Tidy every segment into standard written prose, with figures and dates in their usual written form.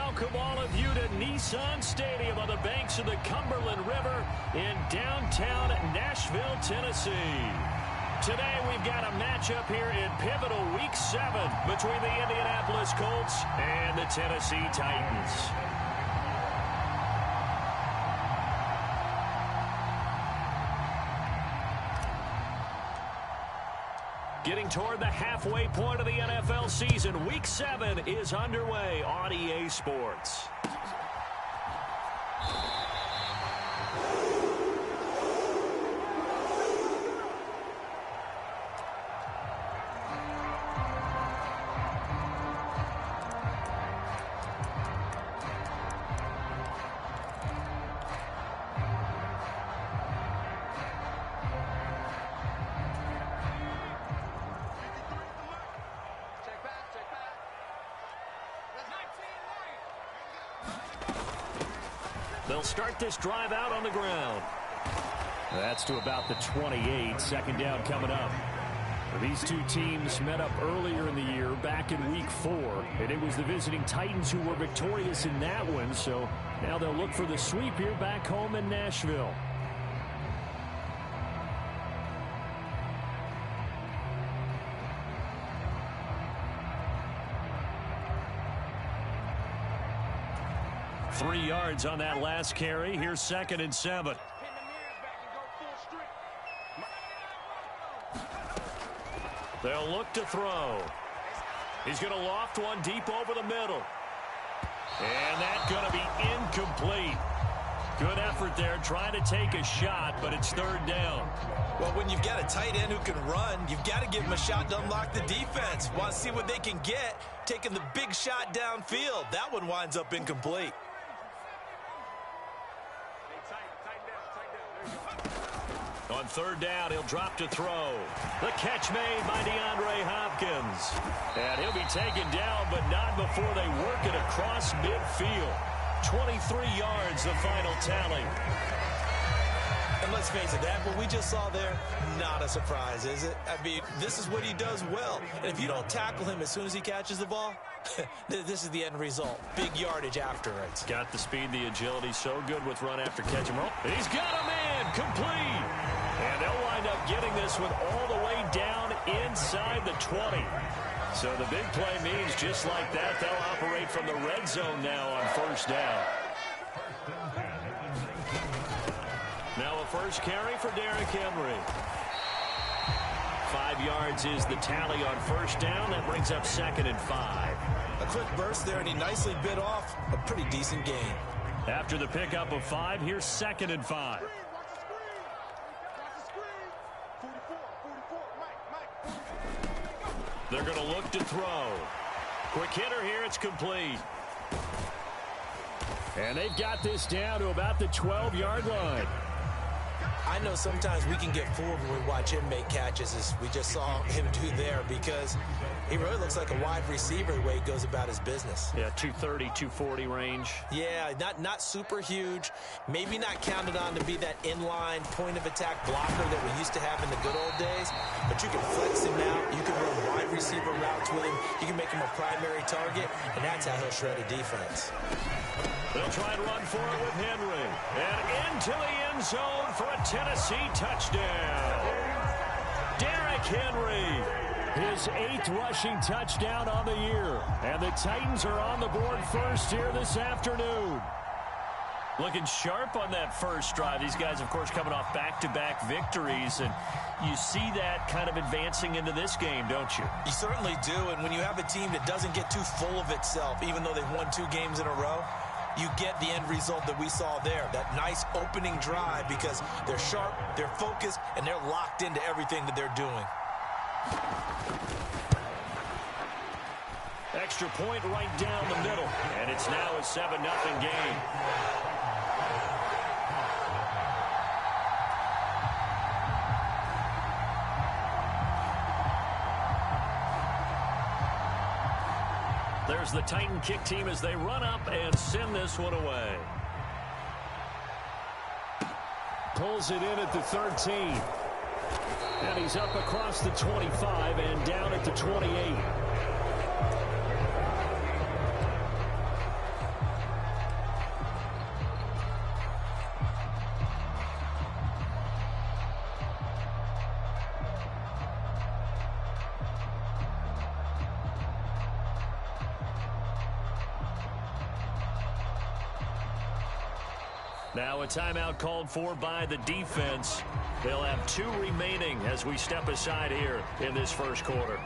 welcome all of you to Nissan Stadium on the banks of the Cumberland River in downtown Nashville, Tennessee. Today we've got a matchup here in pivotal Week 7 between the Indianapolis Colts and the Tennessee Titans. Getting toward the halfway point of the NFL season, Week 7 is underway on EA Sports. They'll start this drive out on the ground. That's to about the 28. Second down coming up. These two teams met up earlier in the year, back in Week 4. And it was the visiting Titans who were victorious in that one. So now they'll look for the sweep here back home in Nashville. Three yards on that last carry. Here's 2nd and 7. They'll look to throw. He's going to loft one deep over the middle. And that's going to be incomplete. Good effort there trying to take a shot, but it's 3rd down. Well, when you've got a tight end who can run, you've got to give him a shot to unlock the defense. Want to see what they can get, taking the big shot downfield. That one winds up incomplete. On 3rd down, he'll drop to throw. The catch made by DeAndre Hopkins. And he'll be taken down, but not before they work it across midfield. 23 yards, the final tally. And let's face it, that what we just saw there, not a surprise, is it? I mean, this is what he does well. And if you don't tackle him as soon as he catches the ball, this is the end result. Big yardage afterwards. Got the speed, the agility, so good with run after catch and roll. He's got a man, complete. And they'll wind up getting this one all the way down inside the 20. So the big play means just like that, they'll operate from the red zone now on 1st down. Now a first carry for Derrick Henry. 5 yards is the tally on 1st down. That brings up 2nd and 5. A quick burst there, and he nicely bit off a pretty decent gain. After the pickup of 5, here's 2nd and 5. They're going to look to throw. Quick hitter here. It's complete. And they've got this down to about the 12-yard line. I know sometimes we can get fooled when we watch him make catches, as we just saw him do there, because he really looks like a wide receiver the way he goes about his business. Yeah, 230, 240 range. Yeah, not super huge. Maybe not counted on to be that inline point-of-attack blocker that we used to have in the good old days, but you can flex him out. You can run wide receiver routes with him. You can make him a primary target, and that's how he'll shred a defense. They'll try and run for it with Henry. And into the end zone for a Tennessee touchdown. Derrick Henry, his 8th rushing touchdown on the year. And the Titans are on the board first here this afternoon. Looking sharp on that first drive. These guys, of course, coming off back-to-back victories. And you see that kind of advancing into this game, don't you? You certainly do. And when you have a team that doesn't get too full of itself, even though they've won 2 games in a row, you get the end result that we saw there, that nice opening drive, because they're sharp, they're focused, and they're locked into everything that they're doing. Extra point right down the middle, and it's now a 7-0 game. There's the Titan kick team as they run up and send this one away. Pulls it in at the 13. And he's up across the 25 and down at the 28. Now a timeout called for by the defense. They'll have 2 remaining as we step aside here in this first quarter.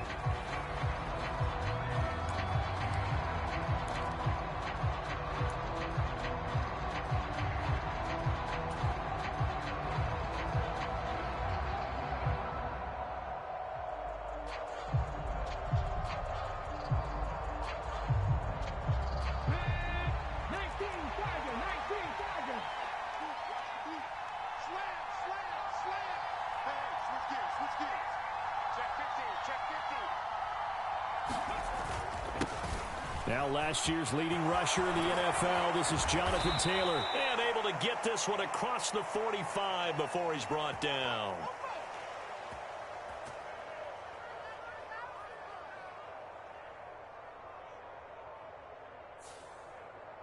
Now last year's leading rusher in the NFL, this is Jonathan Taylor. And able to get this one across the 45 before he's brought down.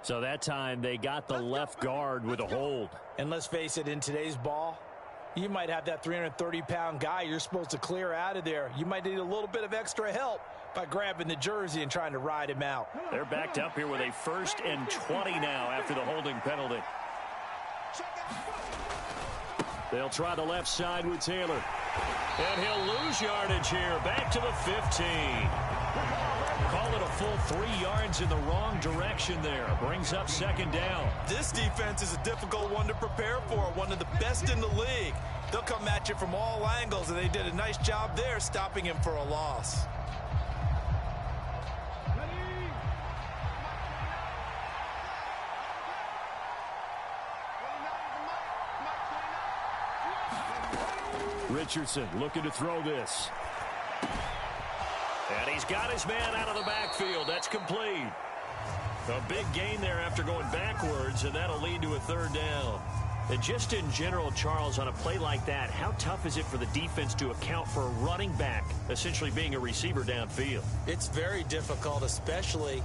So that time they got the left guard with a hold. And let's face it, in today's ball, you might have that 330-pound guy you're supposed to clear out of there. You might need a little bit of extra help by grabbing the jersey and trying to ride him out. They're backed up here with a 1st and 20 now after the holding penalty. They'll try the left side with Taylor. And he'll lose yardage here. Back to the 15. Call it a full 3 yards in the wrong direction there. Brings up 2nd down. This defense is a difficult one to prepare for. One of the best in the league. They'll come at you from all angles, and they did a nice job there stopping him for a loss. Richardson looking to throw this. And he's got his man out of the backfield. That's complete. A big gain there after going backwards, and that'll lead to a 3rd down. And just in general, Charles, on a play like that, how tough is it for the defense to account for a running back essentially being a receiver downfield? It's very difficult, especially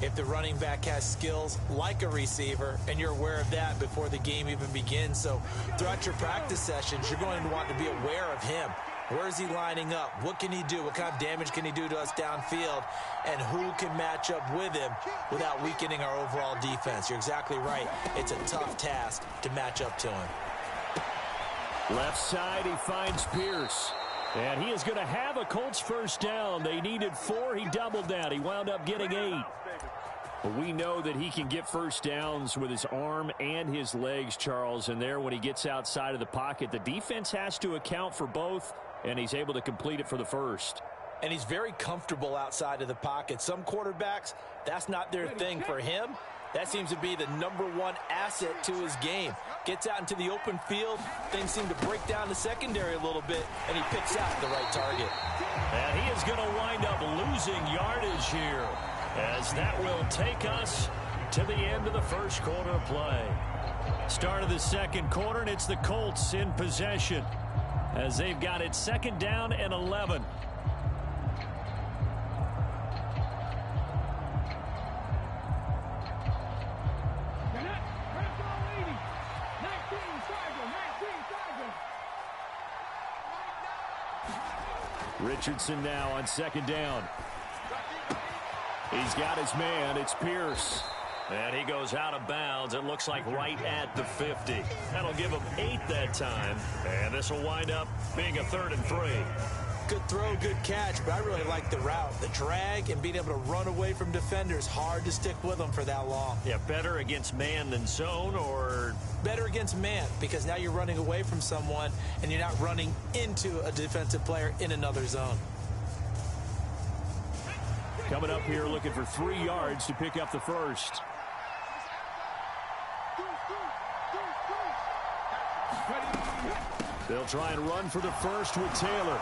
if the running back has skills like a receiver, and you're aware of that before the game even begins. So throughout your practice sessions, you're going to want to be aware of him. Where is he lining up? What can he do? What kind of damage can he do to us downfield? And who can match up with him without weakening our overall defense? You're exactly right. It's a tough task to match up to him. Left side, he finds Pierce. And he is going to have a Colts 1st down. They needed 4. He doubled that. He wound up getting 8. But we know that he can get 1st downs with his arm and his legs, Charles. And there, when he gets outside of the pocket, the defense has to account for both, and he's able to complete it for the 1st. And he's very comfortable outside of the pocket. Some quarterbacks, that's not their thing. For him, that seems to be the #1 asset to his game. Gets out into the open field, things seem to break down the secondary a little bit, and he picks out the right target. And he is going to wind up losing yardage here, as that will take us to the end of the first quarter of play. Start of the second quarter, and it's the Colts in possession as they've got it 2nd down and 11. Richardson now on 2nd down. He's got his man. It's Pierce. And he goes out of bounds. It looks like right at the 50. That'll give him 8 that time. And this will wind up being a 3rd and 3. Good throw, good catch, but I really like the route. The drag and being able to run away from defenders. Hard to stick with them for that long. Yeah, better against man than zone, or? Better against man, because now you're running away from someone and you're not running into a defensive player in another zone. Coming up here looking for 3 yards to pick up the 1st. They'll try and run for the 1st with Taylor.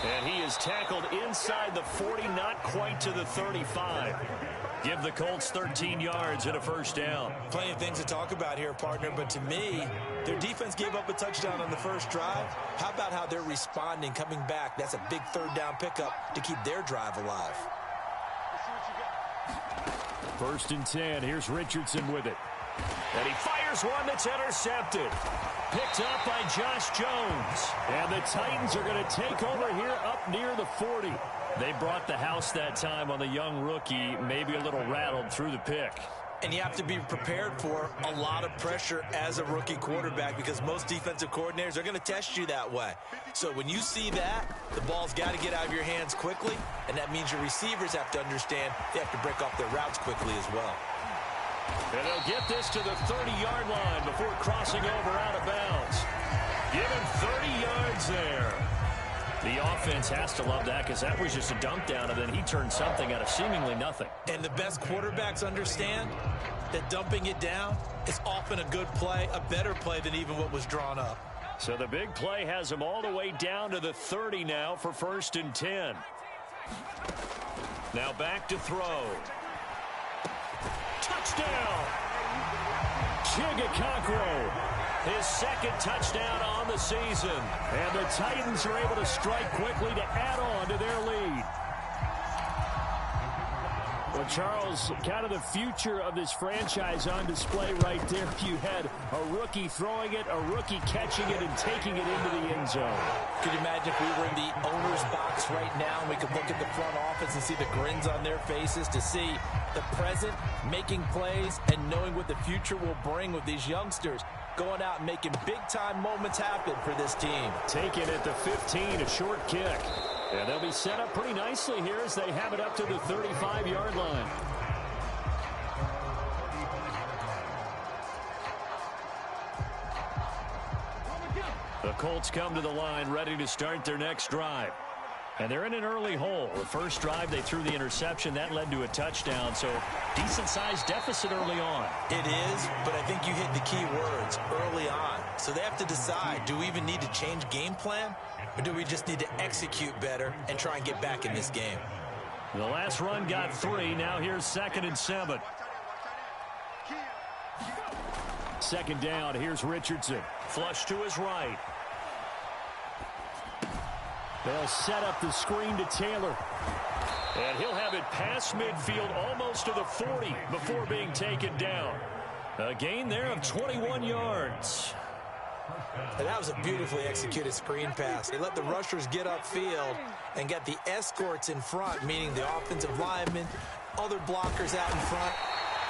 And he is tackled inside the 40, not quite to the 35. Give the Colts 13 yards and a 1st down. Plenty of things to talk about here, partner, but to me, their defense gave up a touchdown on the first drive. How about how they're responding, coming back? That's a big 3rd down pickup to keep their drive alive. 1st and 10. Here's Richardson with it. And he fires one that's intercepted. Picked up by Josh Jones. And the Titans are going to take over here up near the 40. They brought the house that time on the young rookie, maybe a little rattled through the pick. And you have to be prepared for a lot of pressure as a rookie quarterback because most defensive coordinators are going to test you that way. So when you see that, the ball's got to get out of your hands quickly, and that means your receivers have to understand they have to break off their routes quickly as well. And they'll get this to the 30-yard line before crossing over out of bounds. Give him 30 yards there. The offense has to love that because that was just a dump down, and then he turned something out of seemingly nothing. And the best quarterbacks understand that dumping it down is often a good play, a better play than even what was drawn up. So the big play has him all the way down to the 30 now for 1st and 10. Now back to throw. Touchdown! Chigakakro. His 2nd touchdown on the season. And the Titans are able to strike quickly to add on to their lead. Well, Charles, kind of the future of this franchise on display right there. You had a rookie throwing it, a rookie catching it, and taking it into the end zone. Could you imagine if we were in the owner's box right now and we could look at the front office and see the grins on their faces to see the present making plays and knowing what the future will bring with these youngsters going out and making big-time moments happen for this team. Taking at the 15, a short kick. And they'll be set up pretty nicely here as they have it up to the 35-yard line. The Colts come to the line ready to start their next drive. And they're in an early hole. The first drive, they threw the interception. That led to a touchdown, so decent-sized deficit early on. It is, but I think you hit the key words, early on. So they have to decide, do we even need to change game plan, or do we just need to execute better and try and get back in this game? The last run got 3. Now here's 2nd and 7. 2nd down. Here's Richardson. Flush to his right. They'll set up the screen to Taylor. And he'll have it past midfield almost to the 40 before being taken down. A gain there of 21 yards. And that was a beautifully executed screen pass. They let the rushers get upfield and get the escorts in front, meaning the offensive linemen, other blockers out in front,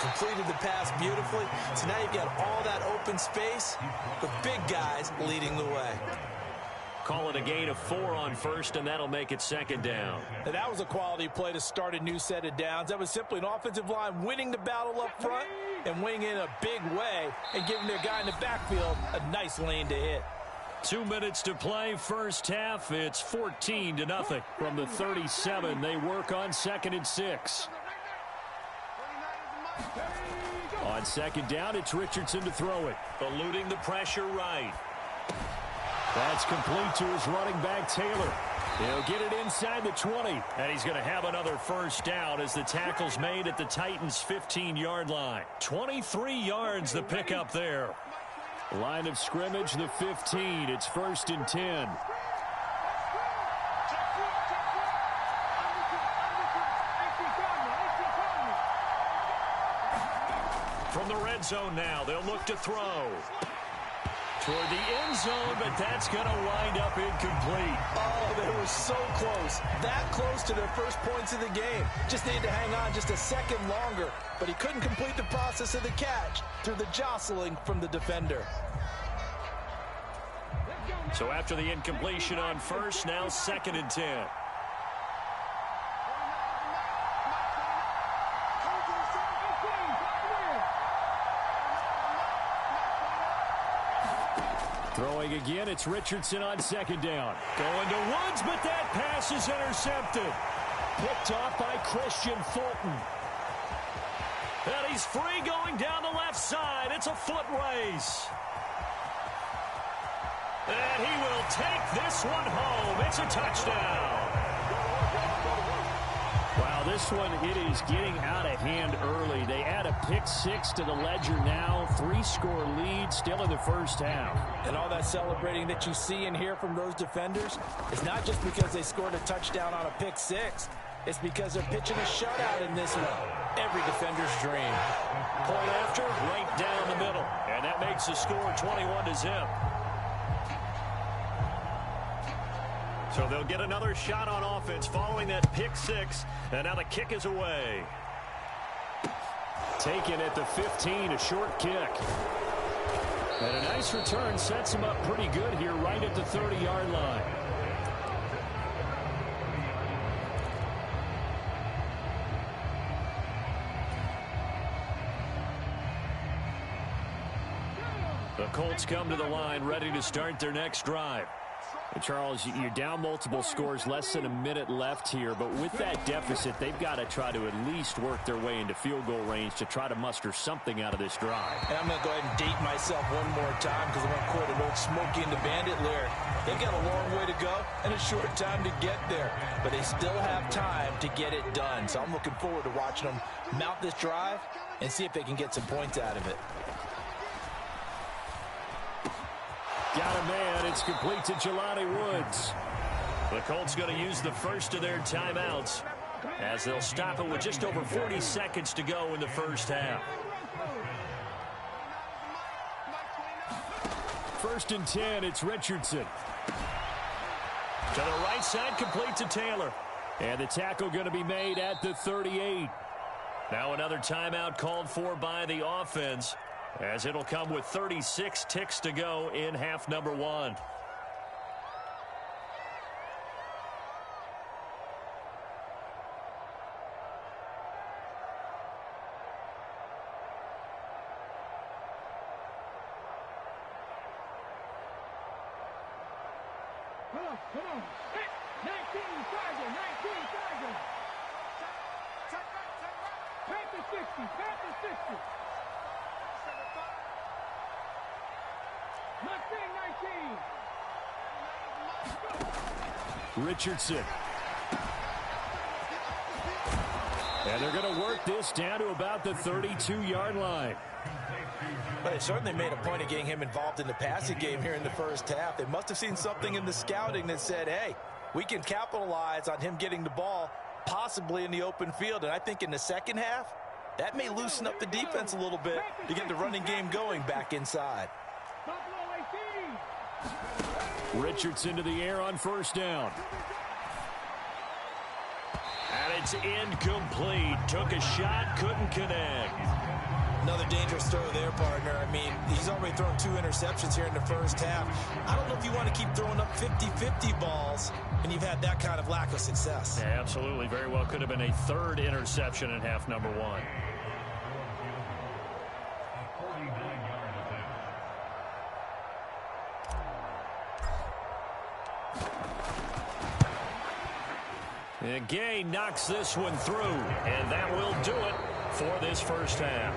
completed the pass beautifully. So now you've got all that open space with big guys leading the way. Call it a gain of 4 on 1st, and that'll make it 2nd down. And that was a quality play to start a new set of downs. That was simply an offensive line winning the battle up front and winning in a big way and giving their guy in the backfield a nice lane to hit. 2 minutes to play, first half. It's 14-0 from the 37. They work on 2nd and 6. On 2nd down, it's Richardson to throw it. Eluding the pressure right. That's complete to his running back, Taylor. He'll get it inside the 20, and he's going to have another first down as the tackle's made at the Titans' 15-yard line. 23 yards the pickup there. Line of scrimmage, the 15. It's 1st and 10. From the red zone now, they'll look to throw. Toward the end zone, but that's going to wind up incomplete. Oh, they were so close. That close to their first points of the game. Just needed to hang on just a second longer, but he couldn't complete the process of the catch through the jostling from the defender. So after the incompletion on 1st, now 2nd and 10. Throwing again, it's Richardson on 2nd down. Going to Woods, but that pass is intercepted. Picked off by Christian Fulton. And he's free going down the left side. It's a foot race. And he will take this one home. It's a touchdown. Wow, this one, it is getting out of hand early. They add a pick 6 to the ledger now. 3-score lead still in the first half. And all that celebrating that you see and hear from those defenders is not just because they scored a touchdown on a pick 6. It's because they're pitching a shutout in this one. Every defender's dream. Point after, right down the middle. And that makes the score 21-0. So they'll get another shot on offense following that pick 6. And now the kick is away. Taken at the 15, a short kick. And a nice return sets him up pretty good here right at the 30-yard line. The Colts come to the line ready to start their next drive. And Charles, you're down multiple scores, less than a minute left here, but with that deficit, they've got to try to at least work their way into field goal range to try to muster something out of this drive. And I'm going to go ahead and date myself one more time because I want to quote an old Smokey and the Bandit lyric. They've got a long way to go and a short time to get there, but they still have time to get it done. So I'm looking forward to watching them mount this drive and see if they can get some points out of it. Got a man. It's complete to Jelani Woods. The Colts going to use the first of their timeouts as they'll stop it with just over 40 seconds to go in the first half. 1st and 10, it's Richardson. To the right side, complete to Taylor. And the tackle going to be made at the 38. Now another timeout called for by the offense, as it'll come with 36 ticks to go in half number 1. Come on. 19, Tiger, 19, Tiger. Panther 60, Panther 60. Mustang 19. Richardson. And they're going to work this down to about the 32-yard line. But they certainly made a point of getting him involved in the passing game here in the first half. They must have seen something in the scouting that said, hey, we can capitalize on him getting the ball possibly in the open field. And I think in the second half, that may loosen up the defense a little bit to get the running game going back inside. Richardson to the air on first down. And it's incomplete. Took a shot, couldn't connect. Another dangerous throw there, partner. I mean, he's already thrown 2 interceptions here in the first half. I don't know if you want to keep throwing up 50-50 balls, and you've had that kind of lack of success. Yeah, absolutely. Very well could have been a 3rd interception in half number 1. And Gay knocks this one through, and that will do it for this first half.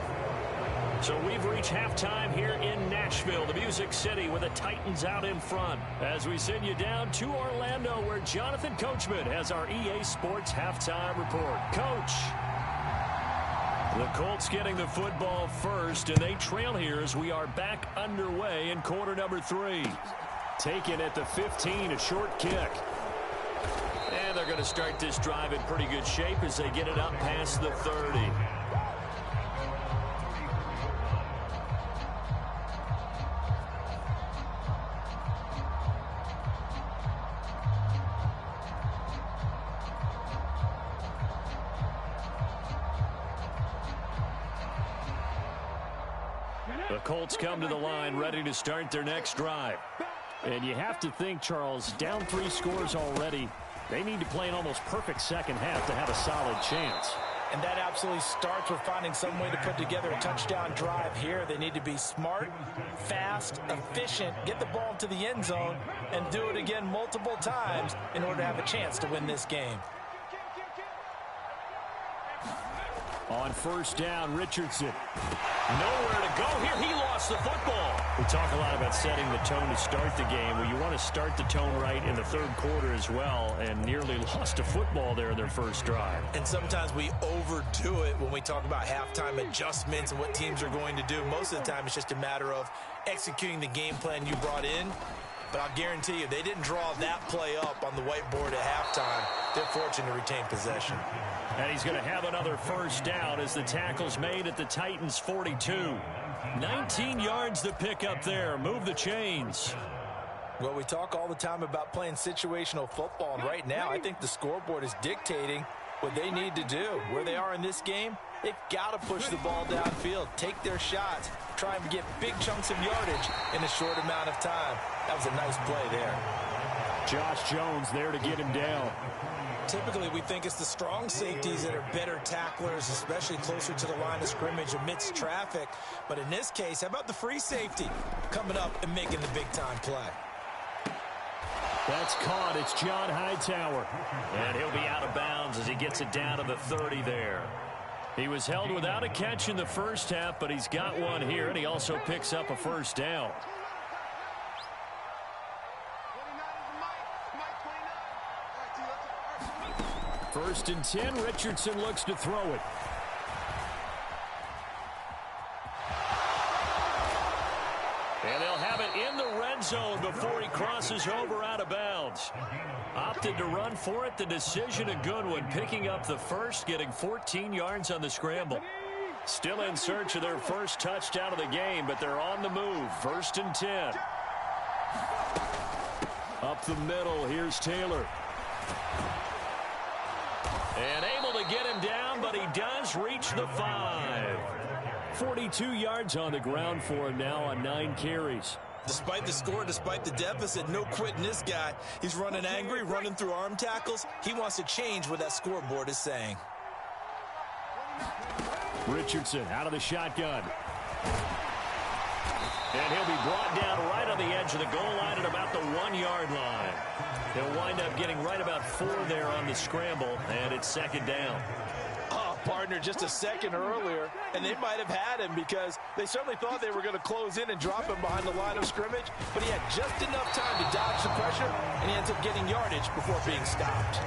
So we've reached halftime here in Nashville, the Music City, with the Titans out in front, as we send you down to Orlando, where Jonathan Coachman has our EA Sports halftime report. Coach. The Colts getting the football first, and they trail here as we are back underway in quarter number 3. Taken at the 15, a short kick. And they're going to start this drive in pretty good shape as they get it up past the 30. The Colts come to the line ready to start their next drive. And you have to think, Charles, down 3 scores already. They need to play an almost perfect second half to have a solid chance. And that absolutely starts with finding some way to put together a touchdown drive here. They need to be smart, fast, efficient, get the ball to the end zone, and do it again multiple times in order to have a chance to win this game. On first down, Richardson. Nowhere to go here. He lost the football. We talk a lot about setting the tone to start the game. Well, you want to start the tone right in the 3rd quarter as well, and nearly lost a football there in their first drive. And sometimes we overdo it when we talk about halftime adjustments and what teams are going to do. Most of the time, it's just a matter of executing the game plan you brought in. But I'll guarantee you, they didn't draw that play up on the whiteboard at halftime. They're fortunate to retain possession. And he's going to have another first down as the tackle's made at the Titans' 42. 19 yards to pick up there. Move the chains. Well, we talk all the time about playing situational football, and right now I think the scoreboard is dictating what they need to do. Where they are in this game, they've got to push the ball downfield, take their shots, try and get big chunks of yardage in a short amount of time. That was a nice play there. Josh Jones there to get him down. Typically, we think it's the strong safeties that are better tacklers, especially closer to the line of scrimmage amidst traffic. But in this case, how about the free safety coming up and making the big-time play? That's caught. It's John Hightower. And he'll be out of bounds as he gets it down to the 30 there. He was held without a catch in the first half, but he's got one here, and he also picks up a first down. First and 10, Richardson looks to throw it. And they'll have it in the red zone before he crosses over out of bounds. Opted to run for it. The decision a good one, picking up the first, getting 14 yards on the scramble. Still in search of their first touchdown of the game, but they're on the move. First and 10. Up the middle, here's Taylor. And able to get him down, but he does reach the 5. 42 yards on the ground for him now on 9 carries. Despite the score, despite the deficit, no quitting this guy. He's running angry, running through arm tackles. He wants to change what that scoreboard is saying. Richardson out of the shotgun. And he'll be brought down right on the edge of the goal line at about the 1-yard line. He'll wind up getting right about 4 there on the scramble, and it's second down. Oh, partner, just a second earlier, and they might have had him because they certainly thought they were going to close in and drop him behind the line of scrimmage, but he had just enough time to dodge the pressure, and he ends up getting yardage before being stopped.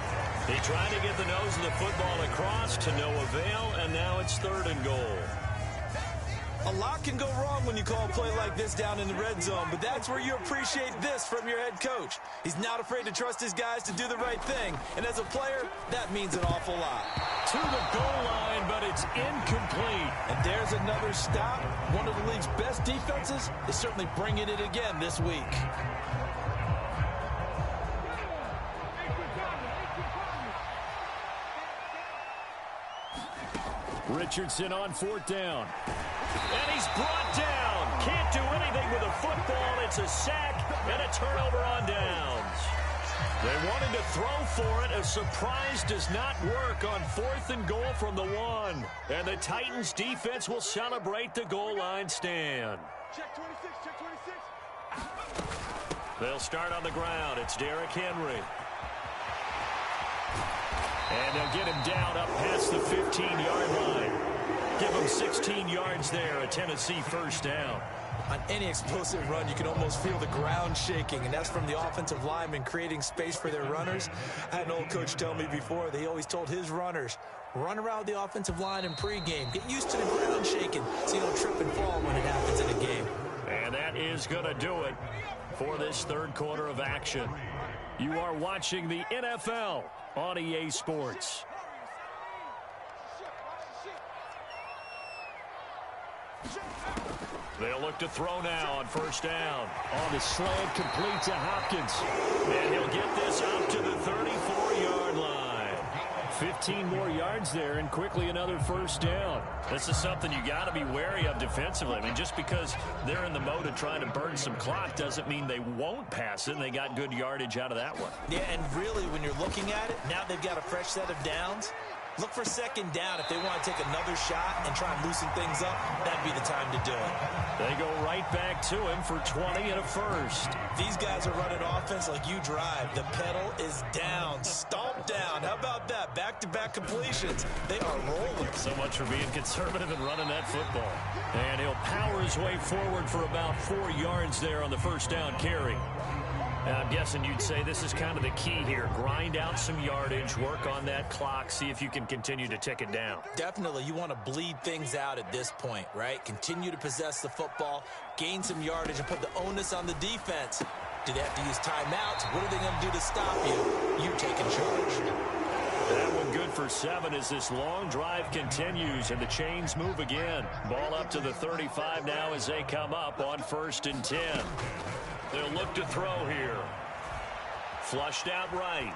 He tried to get the nose of the football across to no avail, and now it's 3rd and goal. A lot can go wrong when you call a play like this down in the red zone, but that's where you appreciate this from your head coach. He's not afraid to trust his guys to do the right thing, and as a player, that means an awful lot. To the goal line, but it's incomplete. And there's another stop. One of the league's best defenses is certainly bringing it again this week. Richardson on 4th down. And he's brought down. Can't do anything with a football. It's a sack and a turnover on downs. They wanted to throw for it. A surprise does not work on 4th and goal from the 1. And the Titans defense will celebrate the goal line stand. Check 26, check 26. They'll start on the ground. It's Derrick Henry. And they'll get him down up past the 15-yard line. Give him 16 yards there, a Tennessee first down. On any explosive run, you can almost feel the ground shaking, and that's from the offensive linemen creating space for their runners. I had an old coach tell me before, they always told his runners, run around the offensive line in pregame. Get used to the ground shaking so you don't trip and fall when it happens in a game. And that is going to do it for this 3rd quarter of action. You are watching the NFL on EA Sports. They'll look to throw now on 1st down. On the slant, complete to Hopkins. And he'll get this up to the 34-yard line. 15 more yards there, and quickly another 1st down. This is something you got to be wary of defensively. I mean, just because they're in the mode of trying to burn some clock doesn't mean they won't pass it, and they got good yardage out of that one. Yeah, and really, when you're looking at it, now they've got a fresh set of downs. Look for 2nd down if they want to take another shot and try and loosen things up. That'd be the time to do it. They go right back to him for 20 and a first. These guys are running offense like you drive. The pedal is down, stomped down. How about that? Back-to-back completions. They are rolling. So much for being conservative and running that football. And he'll power his way forward for about 4 yards there on the 1st down carry. And I'm guessing you'd say this is kind of the key here. Grind out some yardage, work on that clock, see if you can continue to tick it down. Definitely, you want to bleed things out at this point, right? Continue to possess the football, gain some yardage, and put the onus on the defense. Do they have to use timeouts? What are they going to do to stop you? You taking charge. That one good for 7 as this long drive continues, and the chains move again. Ball up to the 35 now as they come up on 1st and 10. They'll look to throw here. Flushed out right.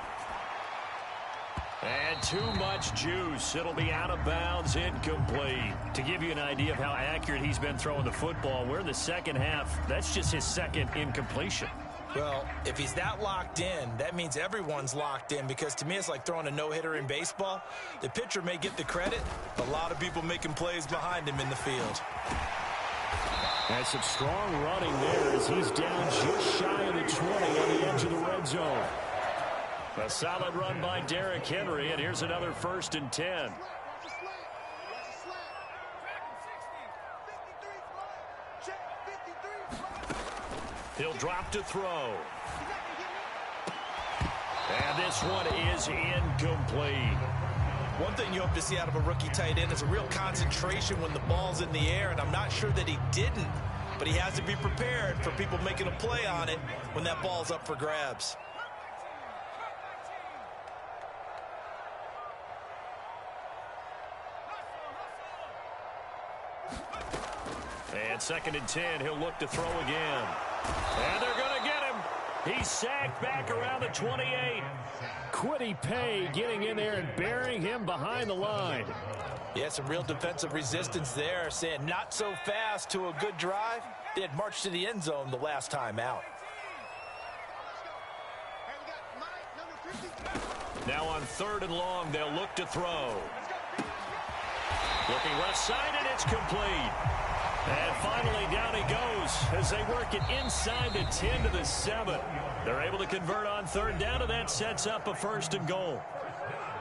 And too much juice. It'll be out of bounds, incomplete. To give you an idea of how accurate he's been throwing the football, we're in the second half. That's just his second incompletion. Well, if he's that locked in, that means everyone's locked in, because to me it's like throwing a no-hitter in baseball. The pitcher may get the credit, a lot of people making plays behind him in the field. And some strong running there as he's down just shy of the 20 on the edge of the red zone. A solid run by Derrick Henry, and here's another 1st and 10. He'll drop to throw. And this one is incomplete. One thing you hope to see out of a rookie tight end is a real concentration when the ball's in the air, and I'm not sure that he didn't, but he has to be prepared for people making a play on it when that ball's up for grabs. And 2nd and 10, he'll look to throw again. And they're going to get him. He's sacked back around the 28. Kwity Paye getting in there and burying him behind the line. Yeah, some real defensive resistance there, saying not so fast to a good drive. They had marched to the end zone the last time out. Now on 3rd and long, they'll look to throw. Looking left side, and it's complete. And finally, down he goes as they work it inside the 10 to the 7. They're able to convert on 3rd down, and that sets up a 1st and goal.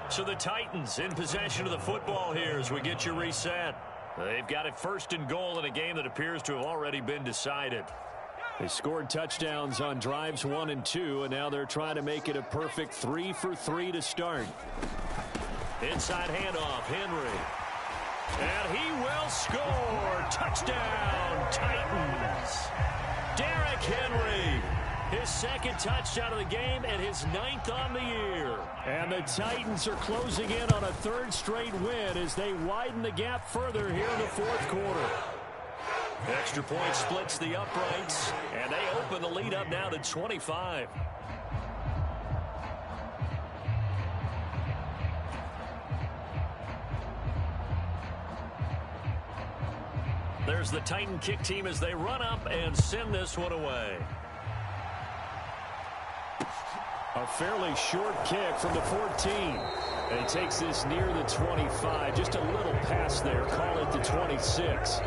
So the Titans in possession of the football here as we get you reset. They've got it 1st and goal in a game that appears to have already been decided. They scored touchdowns on drives 1 and 2, and now they're trying to make it a perfect 3 for 3 to start. Inside handoff, Henry. And he will score. Touchdown, Titans. Derrick Henry. His 2nd touchdown of the game and his 9th on the year. And the Titans are closing in on a 3rd straight win as they widen the gap further here in the 4th quarter. Extra point splits the uprights, and they open the lead up now to 25. There's the Titan kick team as they run up and send this one away. A fairly short kick from the 14. And he takes this near the 25. Just a little pass there. Call it the 26.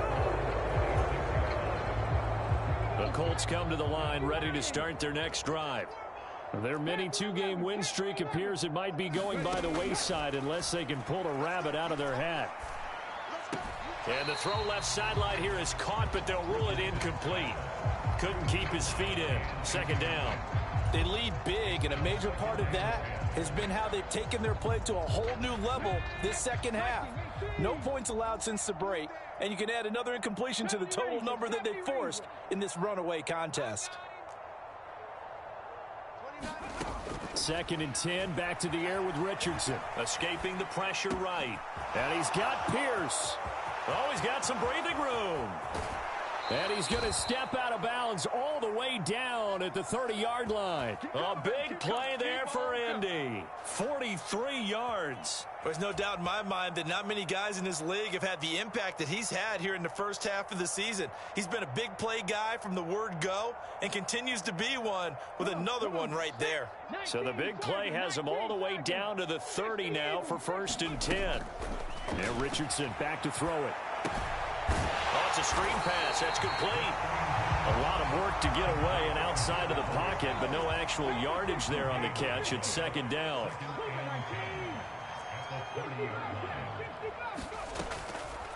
The Colts come to the line ready to start their next drive. Their mini 2-game win streak appears it might be going by the wayside unless they can pull a rabbit out of their hat. And the throw left sideline here is caught, but they'll rule it incomplete. Couldn't keep his feet in. 2nd down. They lead big, and a major part of that has been how they've taken their play to a whole new level this 2nd half. No points allowed since the break, and you can add another incompletion to the total number that they forced in this runaway contest. 2nd and 10, back to the air with Richardson. Escaping the pressure right. And he's got Pierce. Oh, he's got some breathing room. And he's going to step out of bounds all the way down at the 30-yard line. A big play there for Indy. 43 yards. There's no doubt in my mind that not many guys in this league have had the impact that he's had here in the 1st half of the season. He's been a big play guy from the word go and continues to be one with another one right there. So the big play has him all the way down to the 30 now for 1st and 10. Now Richardson back to throw it. Oh, it's a screen pass. That's complete. A lot of work to get away and outside of the pocket, but no actual yardage there on the catch. It's 2nd down.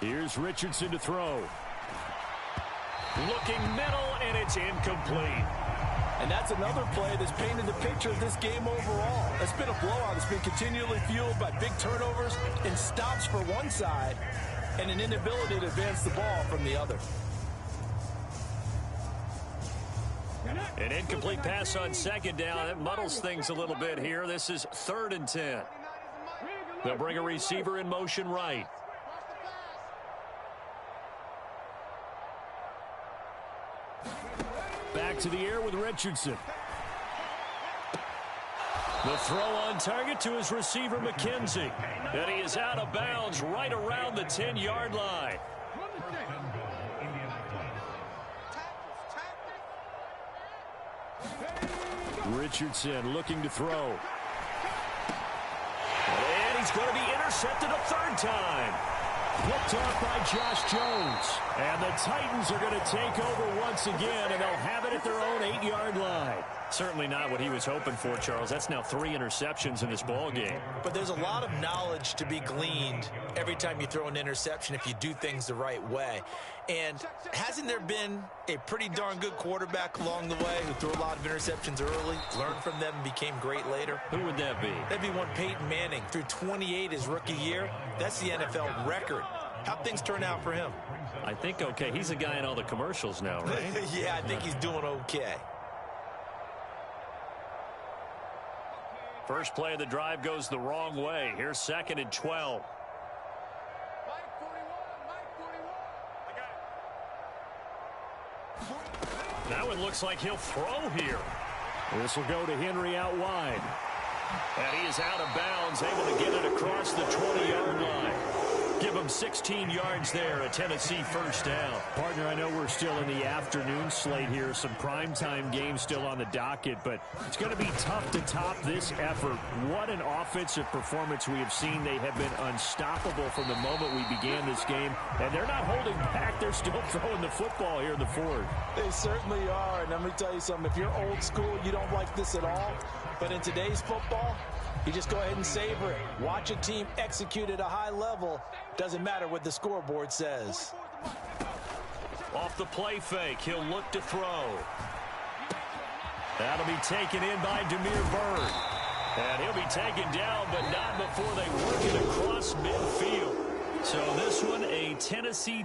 Here's Richardson to throw. Looking middle, and it's incomplete. And that's another play that's painted the picture of this game overall. It's been a blowout. It's been continually fueled by big turnovers and stops for one side and an inability to advance the ball from the other. An incomplete pass on 2nd down. That muddles things a little bit here. This is 3rd and 10. They'll bring a receiver in motion right. Back to the air with Richardson. The throw on target to his receiver, McKenzie. And he is out of bounds right around the 10-yard line. Richardson looking to throw. And he's going to be intercepted a third time. Picked off by Josh Jones. And the Titans are going to take over once again, and they'll have it at their own 8-yard line. Certainly not what he was hoping for, Charles. That's now 3 interceptions in this ball game. But there's a lot of knowledge to be gleaned every time you throw an interception if you do things the right way. And hasn't there been a pretty darn good quarterback along the way who threw a lot of interceptions early, learned from them, and became great later? Who would that be? That'd be one Peyton Manning. Threw 28 his rookie year. That's the NFL record. How'd things turn out for him? I think okay. He's a guy in all the commercials now, right? Yeah, I think he's doing okay. First play of the drive goes the wrong way. Here's 2nd and 12. That one looks like he'll throw here. This will go to Henry out wide. And he is out of bounds, able to get it across the 20-yard line. Give him 16 yards there, a Tennessee first down. Partner, I know we're still in the afternoon slate here. Some primetime games still on the docket, but it's going to be tough to top this effort. What an offensive performance we have seen. They have been unstoppable from the moment we began this game, and they're not holding back. They're still throwing the football here in the fourth. They certainly are, and let me tell you something. If you're old school, you don't like this at all, but in today's football, you just go ahead and savor it. Watch a team execute at a high level. Doesn't matter what the scoreboard says. Off the play fake, he'll look to throw. That'll be taken in by Damiere Byrd. And he'll be taken down, but not before they work it across midfield. So this one, a Tennessee